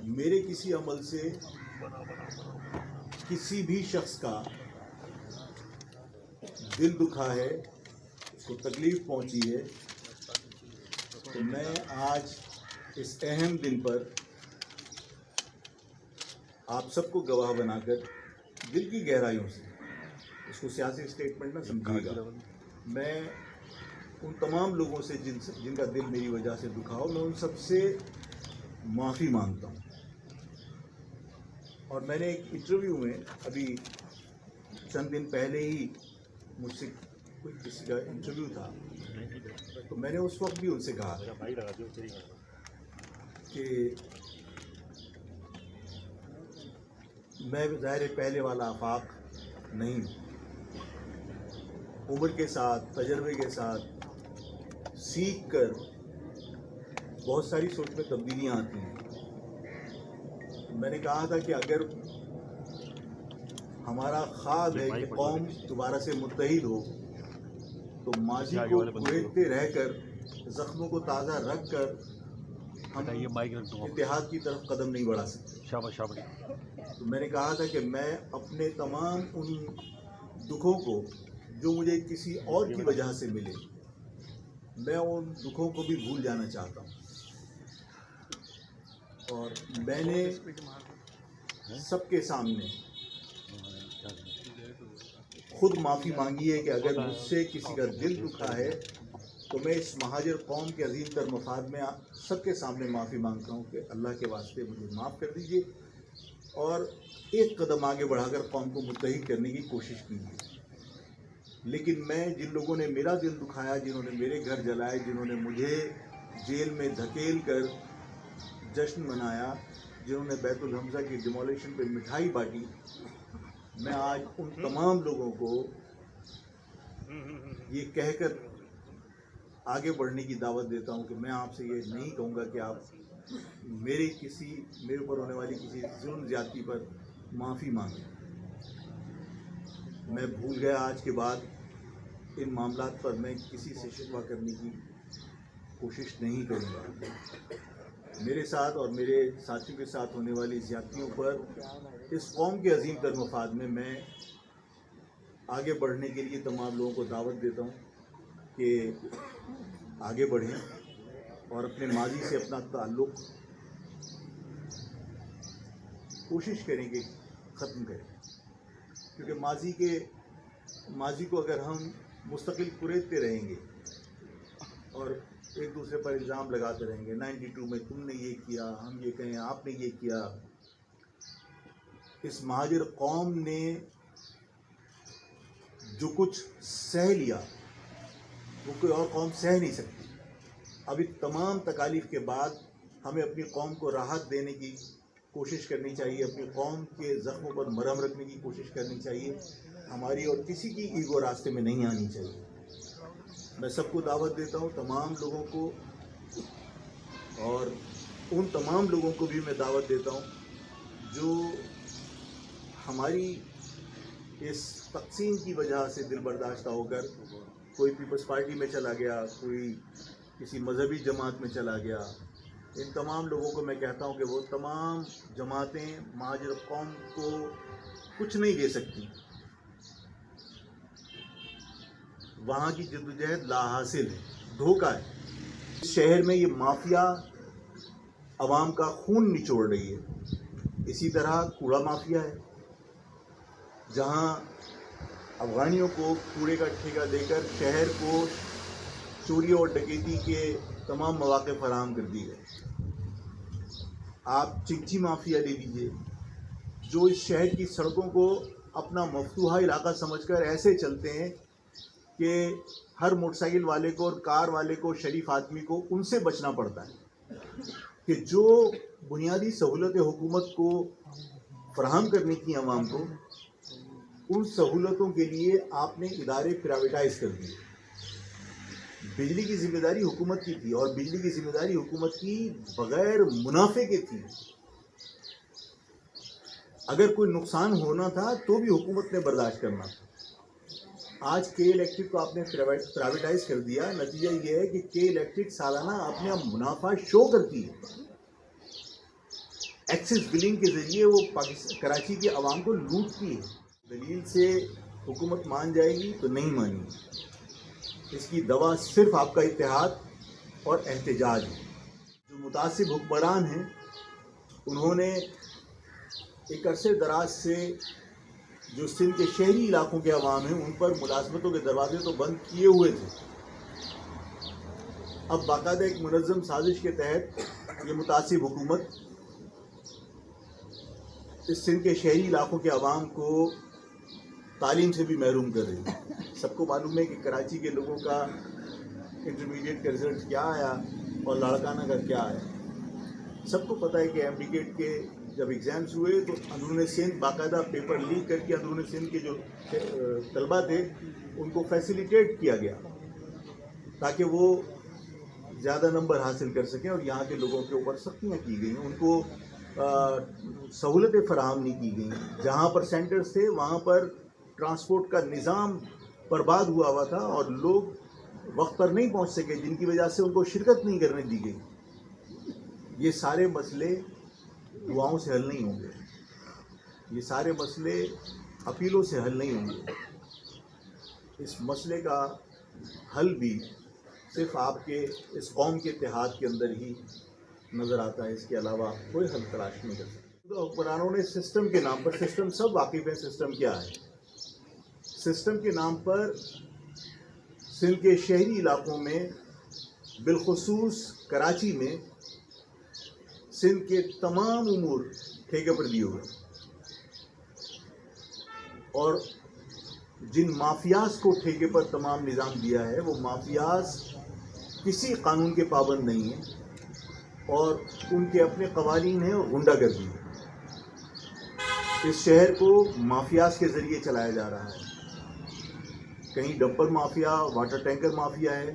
میرے کسی عمل سے کسی بھی شخص کا دل دکھا ہے، اس کو تکلیف پہنچی ہے، تو میں آج اس اہم دن پر آپ سب کو گواہ بنا کر دل کی گہرائیوں سے، اس کو سیاسی اسٹیٹمنٹ نہ سمجھیے گا، میں ان تمام لوگوں سے جن کا دل میری وجہ سے دکھا ہو، میں ان سب سے معافی مانگتا ہوں۔ اور میں نے ایک انٹرویو میں ابھی چند دن پہلے ہی مجھ سے کسی کا انٹرویو تھا، تو میں نے اس وقت بھی ان سے کہا کہ میں ظاہر پہلے والا آفاق نہیں ہوں، عمر کے ساتھ، تجربے کے ساتھ سیکھ کر بہت ساری سوچ میں تبدیلیاں آتی ہیں۔ میں نے کہا تھا کہ اگر ہمارا خواب ہے کہ قوم دوبارہ سے متحد ہو، تو ماضی کو کھوجتے رہ کر، زخموں کو تازہ رکھ کر ہم اتحاد کی طرف قدم نہیں بڑھا سکتے۔ تو میں نے کہا تھا کہ میں اپنے تمام ان دکھوں کو جو مجھے کسی اور کی وجہ سے ملے، میں ان دکھوں کو بھی بھول جانا چاہتا ہوں، اور میں نے سب کے سامنے خود معافی مانگی ہے کہ اگر مجھ سے کسی کا دل دکھا ہے تو میں اس مہاجر قوم کے عظیم تر مفاد میں سب کے سامنے معافی مانگتا ہوں کہ اللہ کے واسطے مجھے معاف کر دیجیے، اور ایک قدم آگے بڑھا کر قوم کو متحد کرنے کی کوشش کیجیے۔ لیکن میں جن لوگوں نے میرا دل دکھایا، جنہوں نے میرے گھر جلائے، جنہوں نے مجھے جیل میں دھکیل کر جشن منایا، جنہوں نے بیت الحمزہ کی ڈیمولیشن پہ مٹھائی بانٹی، میں آج ان تمام لوگوں کو یہ کہہ کر آگے بڑھنے کی دعوت دیتا ہوں کہ میں آپ سے یہ نہیں کہوں گا کہ آپ میرے اوپر ہونے والی کسی ظلم زیادتی پر معافی مانگیں۔ میں بھول گیا، آج کے بعد ان معاملات پر میں کسی سے شکوہ کرنے کی کوشش نہیں کروں گا۔ میرے ساتھ اور میرے ساتھیوں کے ساتھ ہونے والی زیادتیوں پر اس قوم کے عظیم تر مفاد میں آگے بڑھنے کے لیے تمام لوگوں کو دعوت دیتا ہوں کہ آگے بڑھیں اور اپنے ماضی سے اپنا تعلق کوشش کریں کہ ختم کریں، کیونکہ ماضی کو اگر ہم مستقل کریدتے رہیں گے اور ایک دوسرے پر الزام لگاتے رہیں گے، 92 میں تم نے یہ کیا، ہم یہ کہیں آپ نے یہ کیا، اس مہاجر قوم نے جو کچھ سہ لیا وہ کوئی اور قوم سہ نہیں سکتی۔ اب ان تمام تکالیف کے بعد ہمیں اپنی قوم کو راحت دینے کی کوشش کرنی چاہیے، اپنی قوم کے زخموں پر مرہم رکھنے کی کوشش کرنی چاہیے، ہماری اور کسی کی ایگو راستے میں نہیں آنی چاہیے۔ میں سب کو دعوت دیتا ہوں، تمام لوگوں کو، اور ان تمام لوگوں کو بھی میں دعوت دیتا ہوں جو ہماری اس تقسیم کی وجہ سے دل برداشتہ ہو کر کوئی پیپلز پارٹی میں چلا گیا، کوئی کسی مذہبی جماعت میں چلا گیا، ان تمام لوگوں کو میں کہتا ہوں کہ وہ تمام جماعتیں مہاجر قوم کو کچھ نہیں دے سکتی، وہاں کی جدوجہد لا حاصل ہے، دھوکہ ہے۔ اس شہر میں یہ مافیا عوام کا خون نچوڑ رہی ہے، اسی طرح کوڑا مافیا ہے، جہاں افغانیوں کو کوڑے کا ٹھیکہ دے کر شہر کو چوری اور ڈکیتی کے تمام مواقع فراہم کر دی گئے۔ آپ چنچی مافیا لے لیجیے، جو اس شہر کی سڑکوں کو اپنا مفتوحہ علاقہ سمجھ کر ایسے چلتے ہیں کہ ہر موٹر سائیکل والے کو اور کار والے کو، شریف آدمی کو ان سے بچنا پڑتا ہے کہ جو بنیادی سہولتیں حکومت کو فراہم کرنی تھیں عوام کو، ان سہولتوں کے لیے آپ نے ادارے پرائیویٹائز کر دیے۔ بجلی کی ذمہ داری حکومت کی تھی، اور بجلی کی ذمہ داری حکومت کی بغیر منافع کے تھی۔ اگر کوئی نقصان ہونا تھا تو بھی حکومت نے برداشت کرنا تھا۔ آج کے الیکٹرک کو آپ نے پرائیویٹائز کر دیا، نتیجہ یہ ہے کہ کے الیکٹرک سالانہ اپنا منافع شو کرتی ہے، ایکسس بلنگ کے ذریعے وہ کراچی کے عوام کو لوٹتی ہے. دلیل سے حکومت مان جائے گی تو نہیں مانی. اس کی دوا صرف آپ کا اتحاد اور احتجاج ہے. جو متعصب حکمران ہیں انہوں نے ایک عرصے دراز سے جو سندھ کے شہری علاقوں کے عوام ہیں ان پر ملازمتوں کے دروازے تو بند کیے ہوئے تھے. اب باقاعدہ ایک منظم سازش کے تحت یہ متعصب حکومت اس سندھ کے شہری علاقوں کے عوام کو تعلیم سے بھی محروم کر رہی ہے. سب کو معلوم ہے کہ کراچی کے لوگوں کا انٹرمیڈیٹ کا رزلٹ کیا آیا اور لاڑکانہ کا کیا آیا. سب کو پتہ ہے کہ ایم ڈی گیٹ کے جب ایگزامس ہوئے تو اندرون سندھ باقاعدہ پیپر لیک کر کے اندرون سندھ کے جو طلبہ تھے ان کو فیسیلیٹیٹ کیا گیا تاکہ وہ زیادہ نمبر حاصل کر سکیں، اور یہاں کے لوگوں کے اوپر سختیاں کی گئیں، ان کو سہولتیں فراہم نہیں کی گئیں. جہاں پر سینٹرز تھے وہاں پر ٹرانسپورٹ کا نظام برباد ہوا تھا اور لوگ وقت پر نہیں پہنچ سکے، جن کی وجہ سے ان کو شرکت نہیں کرنے دی گئی. یہ سارے مسئلے دعاؤں سے حل نہیں ہوں گے، یہ سارے مسئلے اپیلوں سے حل نہیں ہوں گے. اس مسئلے کا حل بھی صرف آپ کے اس قوم کے اتحاد کے اندر ہی نظر آتا ہے. اس کے علاوہ کوئی حل تلاش نہیں کر سکتا. تو حکمرانوں نے سسٹم کے نام پر، سسٹم سب واقف ہیں سسٹم کیا ہے، سسٹم کے نام پر سندھ کے شہری علاقوں میں بالخصوص کراچی میں سندھ کے تمام امور ٹھیکے پر دیے ہوئے، اور جن مافیاز کو ٹھیکے پر تمام نظام دیا ہے وہ مافیاز کسی قانون کے پابند نہیں ہیں اور ان کے اپنے قوانین ہیں اور غنڈہ گردی ہے. اس شہر کو مافیاز کے ذریعے چلایا جا رہا ہے. کہیں dumper mafia, water tanker mafia ہے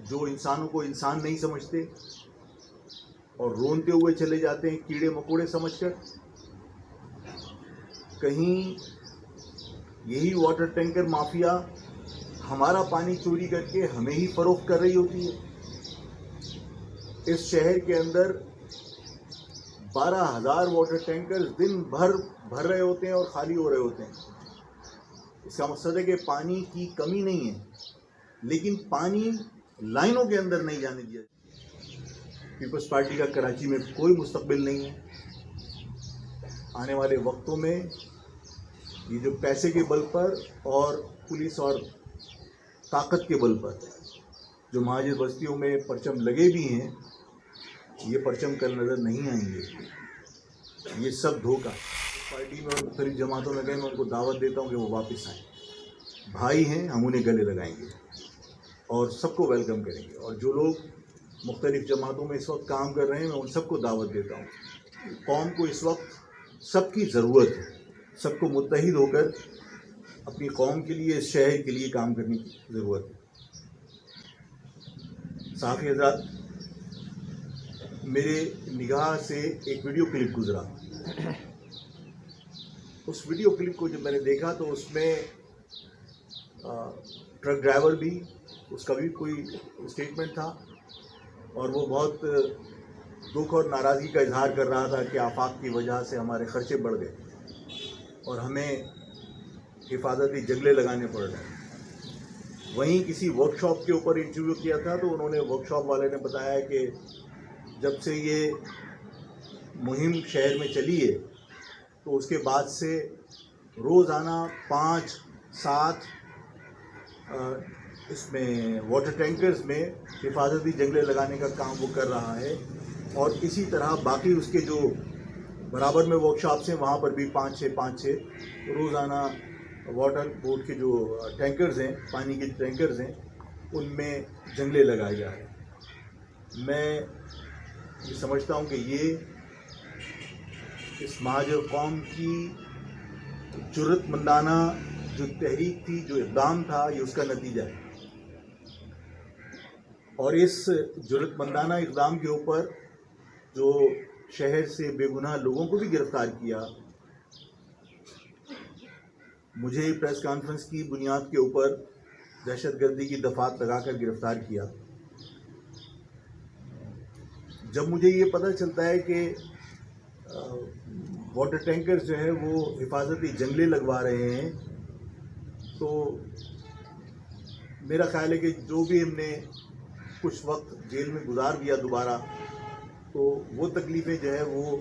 جو انسانوں کو انسان نہیں سمجھتے اور رونتے ہوئے چلے جاتے ہیں کیڑے مکوڑے سمجھ کر. کہیں یہی واٹر ٹینکر مافیا ہمارا پانی چوری کر کے ہمیں ہی فروخت کر رہی ہوتی ہے. اس شہر کے اندر 12,000 واٹر ٹینکر دن بھر بھر رہے ہوتے ہیں اور خالی ہو رہے ہوتے ہیں. اس کا مقصد ہے کہ پانی کی کمی نہیں ہے، لیکن پانی لائنوں کے اندر نہیں جانے دیا. پیپلز پارٹی کا کراچی میں کوئی مستقبل نہیں ہے. آنے والے وقتوں میں یہ جو پیسے کے بل پر اور پولیس اور طاقت کے بل پر جو مہاجر بستیوں میں پرچم لگے بھی ہیں، یہ پرچم کل نظر نہیں آئیں گے. یہ سب دھوکہ. پارٹی میں اور مختلف جماعتوں میں گئے، میں ان کو دعوت دیتا ہوں کہ وہ واپس آئیں. بھائی ہیں، ہم انہیں گلے لگائیں گے اور سب کو ویلکم کریں گے. اور جو لوگ مختلف جماعتوں میں اس وقت کام کر رہے ہیں میں ان سب کو دعوت دیتا ہوں. قوم کو اس وقت سب کی ضرورت ہے. سب کو متحد ہو کر اپنی قوم کے لیے، اس شہر کے لیے کام کرنے کی ضرورت ہے. صحافی حضرات، میرے نگاہ سے ایک ویڈیو کلپ گزرا. اس ویڈیو کلپ کو جب میں نے دیکھا تو اس میں ٹرک ڈرائیور بھی، اس کا بھی کوئی اسٹیٹمنٹ تھا اور وہ بہت دکھ اور ناراضگی کا اظہار کر رہا تھا کہ آفات کی وجہ سے ہمارے خرچے بڑھ گئے اور ہمیں حفاظتی جنگلے لگانے پڑ رہے ہیں. وہیں کسی ورک شاپ کے اوپر انٹرویو کیا تھا تو انہوں نے، ورک شاپ والے نے بتایا کہ جب سے یہ مہم شہر میں چلی ہے تو اس کے بعد سے روزانہ 5-7 اس میں واٹر ٹینکرز میں حفاظتی جنگلے لگانے کا کام وہ کر رہا ہے. اور اسی طرح باقی اس کے جو برابر میں ورک شاپس ہیں وہاں پر بھی 5-6 روزانہ واٹر بورڈ کے جو ٹینکرز ہیں، پانی کے ٹینکرز ہیں، ان میں جنگلے لگائے جا رہے ہیں. میں یہ سمجھتا ہوں کہ یہ اس مہاجر قوم کی جرأت مندانہ جو تحریک تھی، جو اقدام تھا، یہ اس کا نتیجہ ہے. اور اس جرأت مندانہ اقدام کے اوپر جو شہر سے بے گناہ لوگوں کو بھی گرفتار کیا، مجھے پریس کانفرنس کی بنیاد کے اوپر دہشت گردی کی دفعات لگا کر گرفتار کیا. جب مجھے یہ پتہ چلتا ہے کہ واٹر ٹینکر جو ہے وہ حفاظتی جنگلے لگوا رہے ہیں، تو میرا خیال ہے کہ جو بھی ہم نے کچھ وقت جیل میں گزار دیا دوبارہ، تو وہ تکلیفیں جو ہے وہ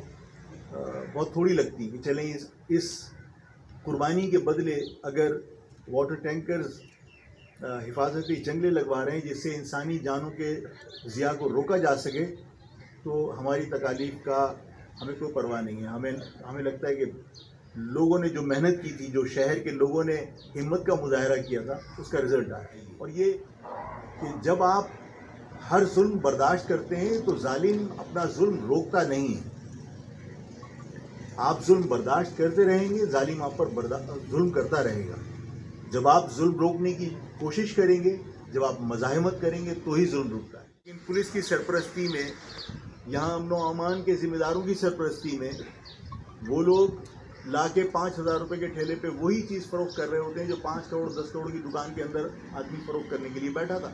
بہت تھوڑی لگتی کہ چلیں اس قربانی کے بدلے اگر واٹر ٹینکرز حفاظتی جنگلے لگوا رہے ہیں جس سے انسانی جانوں کے ضیاع کو روکا جا سکے، تو ہماری تکالیف کا ہمیں کوئی پرواہ نہیں ہے. ہمیں لگتا ہے کہ لوگوں نے جو محنت کی تھی، جو شہر کے لوگوں نے ہمت کا مظاہرہ کیا تھا، اس کا رزلٹ آیا. اور یہ کہ جب آپ ہر ظلم برداشت کرتے ہیں تو ظالم اپنا ظلم روکتا نہیں ہے. آپ ظلم برداشت کرتے رہیں گے، ظالم آپ پر ظلم کرتا رہے گا. جب آپ ظلم روکنے کی کوشش کریں گے، جب آپ مزاحمت کریں گے تو ہی ظلم رکتا ہے. لیکن پولیس کی سرپرستی میں، یہاں امن و امان کے ذمہ داروں کی سرپرستی میں، وہ لوگ لا کے 5,000 روپے کے ٹھیلے پہ وہی چیز فروخت کر رہے ہوتے ہیں جو 5 کروڑ 10 کروڑ کی دکان کے اندر آدمی فروخت کرنے کے لیے بیٹھا تھا.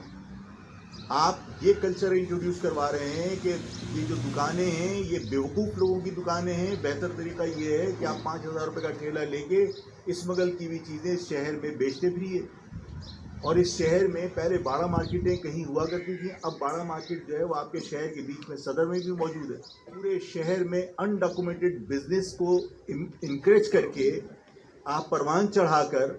آپ یہ کلچر انٹروڈیوس کروا رہے ہیں کہ یہ جو دکانیں ہیں یہ بیوقوف لوگوں کی دکانیں ہیں. بہتر طریقہ یہ ہے کہ آپ 5,000 روپے کا ٹھیلا لے کے اسمگل کی ہوئی چیزیں اس شہر میں بیچتے پھریے. اور اس شہر میں پہلے 12 مارکیٹیں کہیں ہوا کرتی تھیں، اب 12 مارکیٹ جو ہے وہ آپ کے شہر کے بیچ میں صدر میں بھی موجود ہے. پورے شہر میں انڈاکومنٹڈ بزنس کو انکریج کر کے آپ پروان چڑھا کر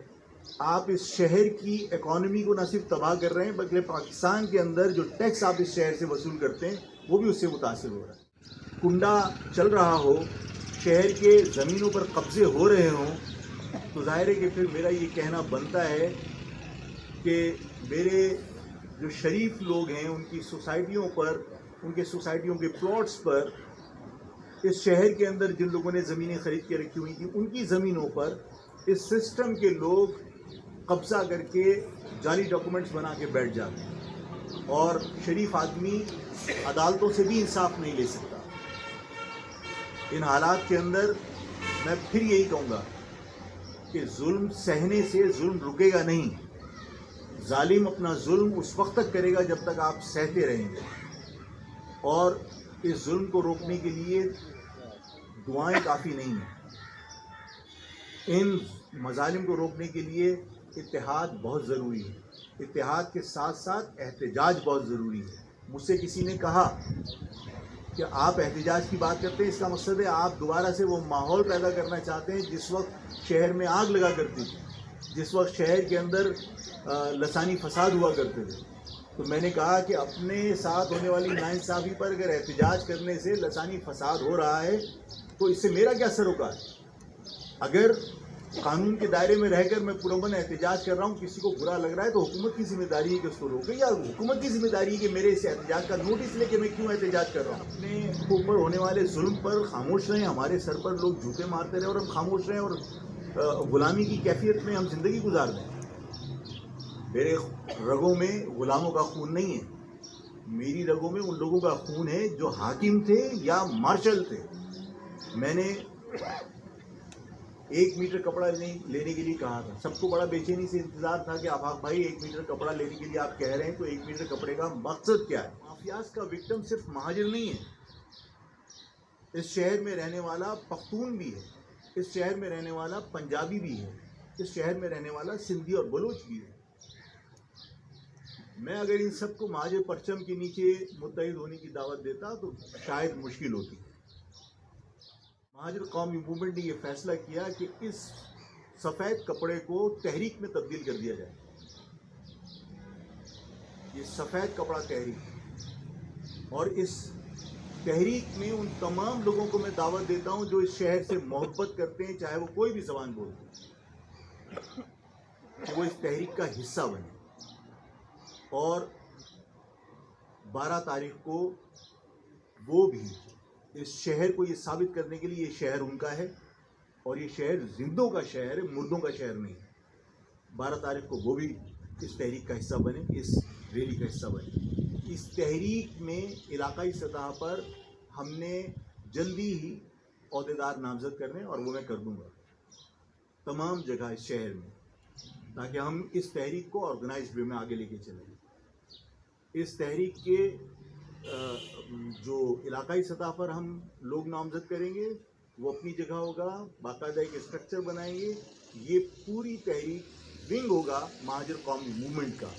آپ اس شہر کی اکانومی کو نہ صرف تباہ کر رہے ہیں بلکہ پاکستان کے اندر جو ٹیکس آپ اس شہر سے وصول کرتے ہیں وہ بھی اس سے متاثر ہو رہا ہے. کنڈا چل رہا ہو، شہر کے زمینوں پر قبضے ہو رہے ہوں، تو ظاہر ہے کہ پھر میرا یہ کہنا بنتا ہے کہ میرے جو شریف لوگ ہیں ان کی سوسائٹیوں پر، ان کے سوسائٹیوں کے پلاٹس پر، اس شہر کے اندر جن لوگوں نے زمینیں خرید کے رکھی ہوئی تھیں ان کی زمینوں پر اس سسٹم کے لوگ قبضہ کر کے جعلی ڈاکومنٹس بنا کے بیٹھ جاتے ہیں، اور شریف آدمی عدالتوں سے بھی انصاف نہیں لے سکتا. ان حالات کے اندر میں پھر یہی کہوں گا کہ ظلم سہنے سے ظلم رکے گا نہیں. ظالم اپنا ظلم اس وقت تک کرے گا جب تک آپ سہتے رہیں گے، اور اس ظلم کو روکنے کے لیے دعائیں کافی نہیں ہیں. ان مظالم کو روکنے کے لیے اتحاد بہت ضروری ہے. اتحاد کے ساتھ ساتھ احتجاج بہت ضروری ہے. مجھ سے کسی نے کہا کہ آپ احتجاج کی بات کرتے ہیں، اس کا مقصد ہے آپ دوبارہ سے وہ ماحول پیدا کرنا چاہتے ہیں جس وقت شہر میں آگ لگا کرتی تھی، جس وقت شہر کے اندر لسانی فساد ہوا کرتے تھے. تو میں نے کہا کہ اپنے ساتھ ہونے والی ناانصافی پر اگر احتجاج کرنے سے لسانی فساد ہو رہا ہے تو اس سے میرا کیا سروکار ہے؟ اگر قانون کے دائرے میں رہ کر میں پرامن احتجاج کر رہا ہوں، کسی کو برا لگ رہا ہے تو حکومت کی ذمہ داری ہے کہ اس کو روکے، یا حکومت کی ذمہ داری ہے کہ میرے اس احتجاج کا نوٹس لے کے میں کیوں احتجاج کر رہا ہوں. اپنے اوپر ہونے والے ظلم پر خاموش رہیں. ہمارے سر پر لوگ جوتے مارتے رہے اور ہم خاموش رہیں اور غلامی کی کیفیت میں ہم زندگی گزار دیں. میرے رگوں میں غلاموں کا خون نہیں ہے. میری رگوں میں ان لوگوں کا خون ہے جو حاکم تھے یا مارشل تھے. میں نے 1 میٹر کپڑا لینے کے لیے کہا تھا. سب کو بڑا بے چینی سے انتظار تھا کہ آفاق بھائی 1 میٹر کپڑا لینے کے لیے آپ کہہ رہے ہیں تو 1 میٹر کپڑے کا مقصد کیا ہے؟ مافیاز کا وکٹم صرف مہاجر نہیں ہے. اس شہر میں رہنے والا پختون بھی ہے، اس شہر میں رہنے والا پنجابی بھی ہے، اس شہر میں رہنے والا سندھی اور بلوچ بھی ہے. میں اگر ان سب کو مہاجر پرچم کے نیچے متحد ہونے کی دعوت دیتا تو شاید مشکل ہوتی. مہاجر قومی موومنٹ نے یہ فیصلہ کیا کہ اس سفید کپڑے کو تحریک میں تبدیل کر دیا جائے. یہ سفید کپڑا تحریک، اور اس تحریک میں ان تمام لوگوں کو میں دعوت دیتا ہوں جو اس شہر سے محبت کرتے ہیں، چاہے وہ کوئی بھی زبان بولتے ہیں، کہ وہ اس تحریک کا حصہ بنے. اور 12 تاریخ کو وہ بھی اس شہر کو یہ ثابت کرنے کے لیے یہ شہر ان کا ہے اور یہ شہر زندوں کا شہر ہے، مردوں کا شہر نہیں. 12 تاریخ کو وہ بھی اس تحریک کا حصہ بنے، اس ریلی کا حصہ بنے. اس تحریک میں علاقائی سطح پر ہم نے جلدی ہی عہدیدار نامزد کرنے، اور وہ میں کر دوں گا تمام جگہ اس شہر میں، تاکہ ہم اس تحریک کو آرگنائزڈ وے میں آگے لے کے چلیں. اس تحریک کے جو علاقائی سطح پر ہم لوگ نامزد کریں گے, وہ اپنی جگہ ہوگا, باقاعدہ ایک اسٹرکچر بنائیں گے. یہ پوری تحریک ونگ ہوگا مہاجر قومی موومنٹ کا,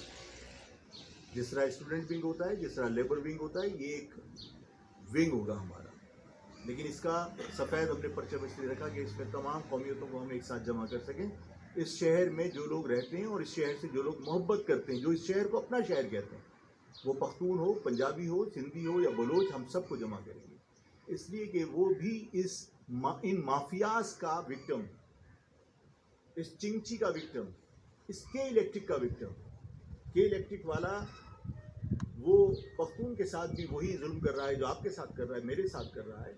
جس طرح اسٹوڈنٹ ونگ ہوتا ہے, جس طرح لیبر ونگ ہوتا ہے, یہ ایک ونگ ہوگا ہمارا. لیکن اس کا سفید ہم نے پرچم اس لیے رکھا کہ اس میں تمام قومیتوں کو ہم ایک ساتھ جمع کر سکیں. اس شہر میں جو لوگ رہتے ہیں اور اس شہر سے جو لوگ محبت کرتے ہیں, جو اس شہر کو اپنا شہر کہتے ہیں, وہ پختون ہو, پنجابی ہو, سندھی ہو یا بلوچ, ہم سب کو جمع کریں گے. اس لیے کہ وہ بھی ان مافیاز کا وکٹم, اس چنگچی کا وکٹم, اس کے الیکٹرک کا وکٹم. کے الیکٹرک والا وہ پختون کے ساتھ بھی وہی ظلم کر رہا ہے جو آپ کے ساتھ کر رہا ہے, میرے ساتھ کر رہا ہے.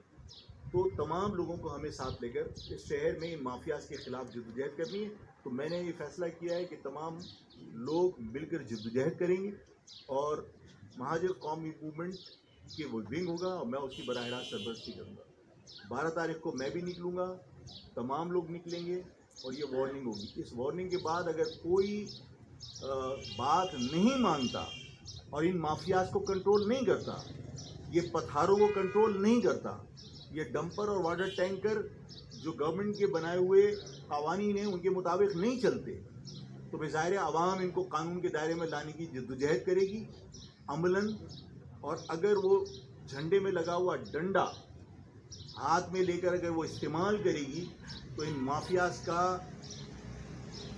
تو تمام لوگوں کو ہمیں ساتھ لے کر اس شہر میں ان مافیاز کے خلاف جدوجہد کرنی ہے. تو میں نے یہ فیصلہ کیا ہے کہ تمام لوگ مل کر جدوجہد کریں گے اور مہاجر قومی موومنٹ کی وہ ونگ ہوگا اور میں اس کی براہ راست سربرستی کروں گا. 12 تاریخ کو میں بھی نکلوں گا, تمام لوگ نکلیں گے اور یہ وارننگ ہوگی. اس وارننگ کے بعد اگر کوئی بات نہیں مانتا اور ان مافیاز کو کنٹرول نہیں کرتا, یہ پتھاروں کو کنٹرول نہیں کرتا, یہ ڈمپر اور واٹر ٹینکر جو گورنمنٹ کے بنائے ہوئے قوانین ہیں ان کے مطابق نہیں چلتے, تو بظاہر عوام ان کو قانون کے دائرے میں لانے کی جدوجہد کرے گی عملاً. اور اگر وہ جھنڈے میں لگا ہوا ڈنڈا ہاتھ میں لے کر اگر وہ استعمال کرے گی تو ان مافیاز کا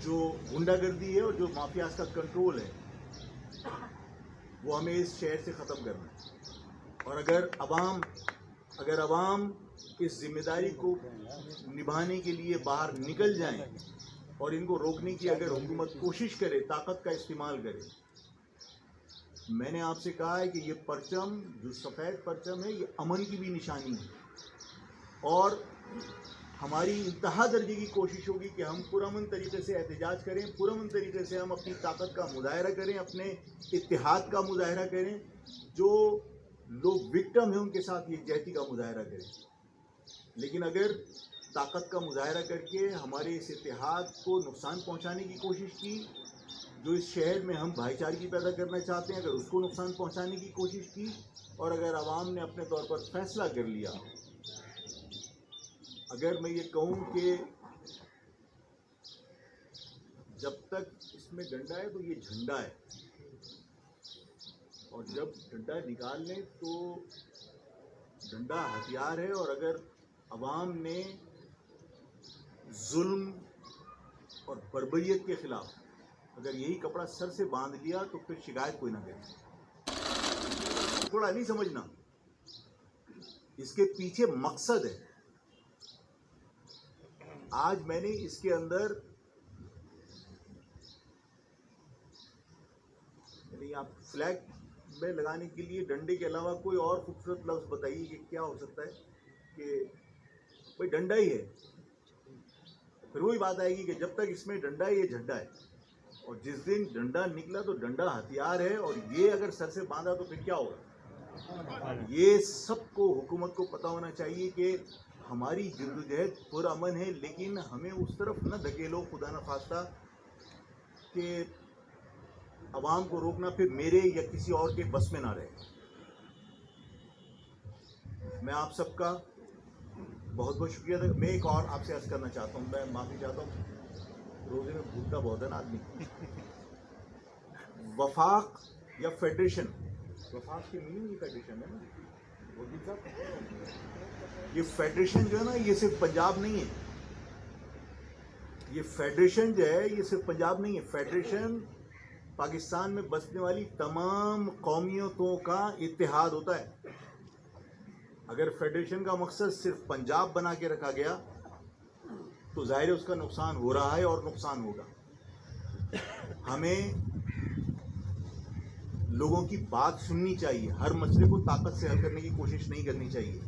جو غنڈہ گردی ہے اور جو مافیاز کا کنٹرول ہے وہ ہمیں اس شہر سے ختم کرنا ہے. اور اگر عوام اس ذمہ داری کو نبھانے کے لیے باہر نکل جائیں اور ان کو روکنے کی اگر حکومت کوشش کرے, طاقت کا استعمال کرے. میں نے آپ سے کہا ہے کہ یہ پرچم جو سفید پرچم ہے یہ امن کی بھی نشانی ہے, اور ہماری انتہا درجے کی کوشش ہوگی کہ ہم پرامن طریقے سے احتجاج کریں, پرامن طریقے سے ہم اپنی طاقت کا مظاہرہ کریں, اپنے اتحاد کا مظاہرہ کریں. جو لوگ وکٹم ہیں ان کے ساتھ یکجہتی کا مظاہرہ کریں. لیکن اگر طاقت کا مظاہرہ کر کے ہمارے اس اتحاد کو نقصان پہنچانے کی کوشش کی, جو اس شہر میں ہم بھائی چارگی پیدا کرنا چاہتے ہیں اگر اس کو نقصان پہنچانے کی کوشش کی, اور اگر عوام نے اپنے طور پر فیصلہ کر لیا, اگر میں یہ کہوں کہ جب تک اس میں ڈنڈا ہے تو یہ جھنڈا ہے, اور جب ڈنڈا نکال لیں تو ڈنڈا ہتھیار ہے. اور اگر عوام نے ظلم اور بربریت کے خلاف اگر یہی کپڑا سر سے باندھ لیا تو پھر شکایت کوئی نہ کرے. تھوڑا نہیں سمجھنا, اس کے پیچھے مقصد ہے. آج میں نے اس کے اندر آپ فلیگ میں لگانے کے لیے ڈنڈے کے علاوہ کوئی اور خوبصورت لفظ بتائیے کہ کیا ہو سکتا ہے کہ بھائی ڈنڈا ہی ہے. پھر وہی بات آئے گی کہ جب تک اس میں ڈنڈا ہے یہ جھنڈا ہے, اور جس دن ڈنڈا نکلا تو ڈنڈا ہتھیار ہے, اور یہ اگر سر سے باندھا تو پھر کیا ہوگا. یہ سب کو حکومت کو پتہ ہونا چاہیے کہ ہماری جدوجہد پرامن ہے, لیکن ہمیں اس طرف نہ دھکیلو خدا نہ خواستہ کہ عوام کو روکنا پھر میرے یا کسی اور کے بس میں نہ رہے. میں آپ سب کا بہت بہت شکریہ تھا. میں ایک اور آپ سے عرض کرنا چاہتا ہوں, میں معافی چاہتا ہوں, روزے میں بھوکتا بہت ہے نا آدمی. وفاق یا فیڈریشن, وفاق کی میننگ یہ فیڈریشن ہے نا, یہ فیڈریشن جو ہے نا یہ صرف پنجاب نہیں ہے. یہ فیڈریشن جو ہے یہ صرف پنجاب نہیں ہے. فیڈریشن پاکستان میں بسنے والی تمام قومیتوں کا اتحاد ہوتا ہے. اگر فیڈریشن کا مقصد صرف پنجاب بنا کے رکھا گیا تو ظاہر ہے اس کا نقصان ہو رہا ہے اور نقصان ہوگا. ہمیں لوگوں کی بات سننی چاہیے, ہر مسئلے کو طاقت سے حل کرنے کی کوشش نہیں کرنی چاہیے.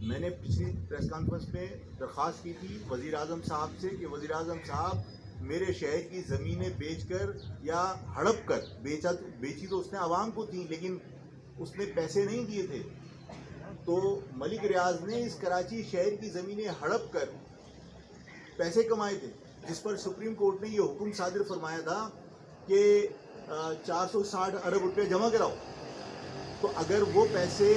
میں نے پچھلی پریس کانفرنس میں درخواست کی تھی وزیر اعظم صاحب سے کہ وزیر اعظم صاحب میرے شہر کی زمینیں بیچ کر یا ہڑپ کر, بیچی تو اس نے عوام کو تھی لیکن اس نے پیسے نہیں دیے تھے, تو ملک ریاض نے اس کراچی شہر کی زمینیں ہڑپ کر پیسے کمائے تھے, جس پر سپریم کورٹ نے یہ حکم صادر فرمایا تھا کہ 460 ارب روپے جمع کراؤ. تو اگر وہ پیسے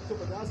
150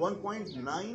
1.9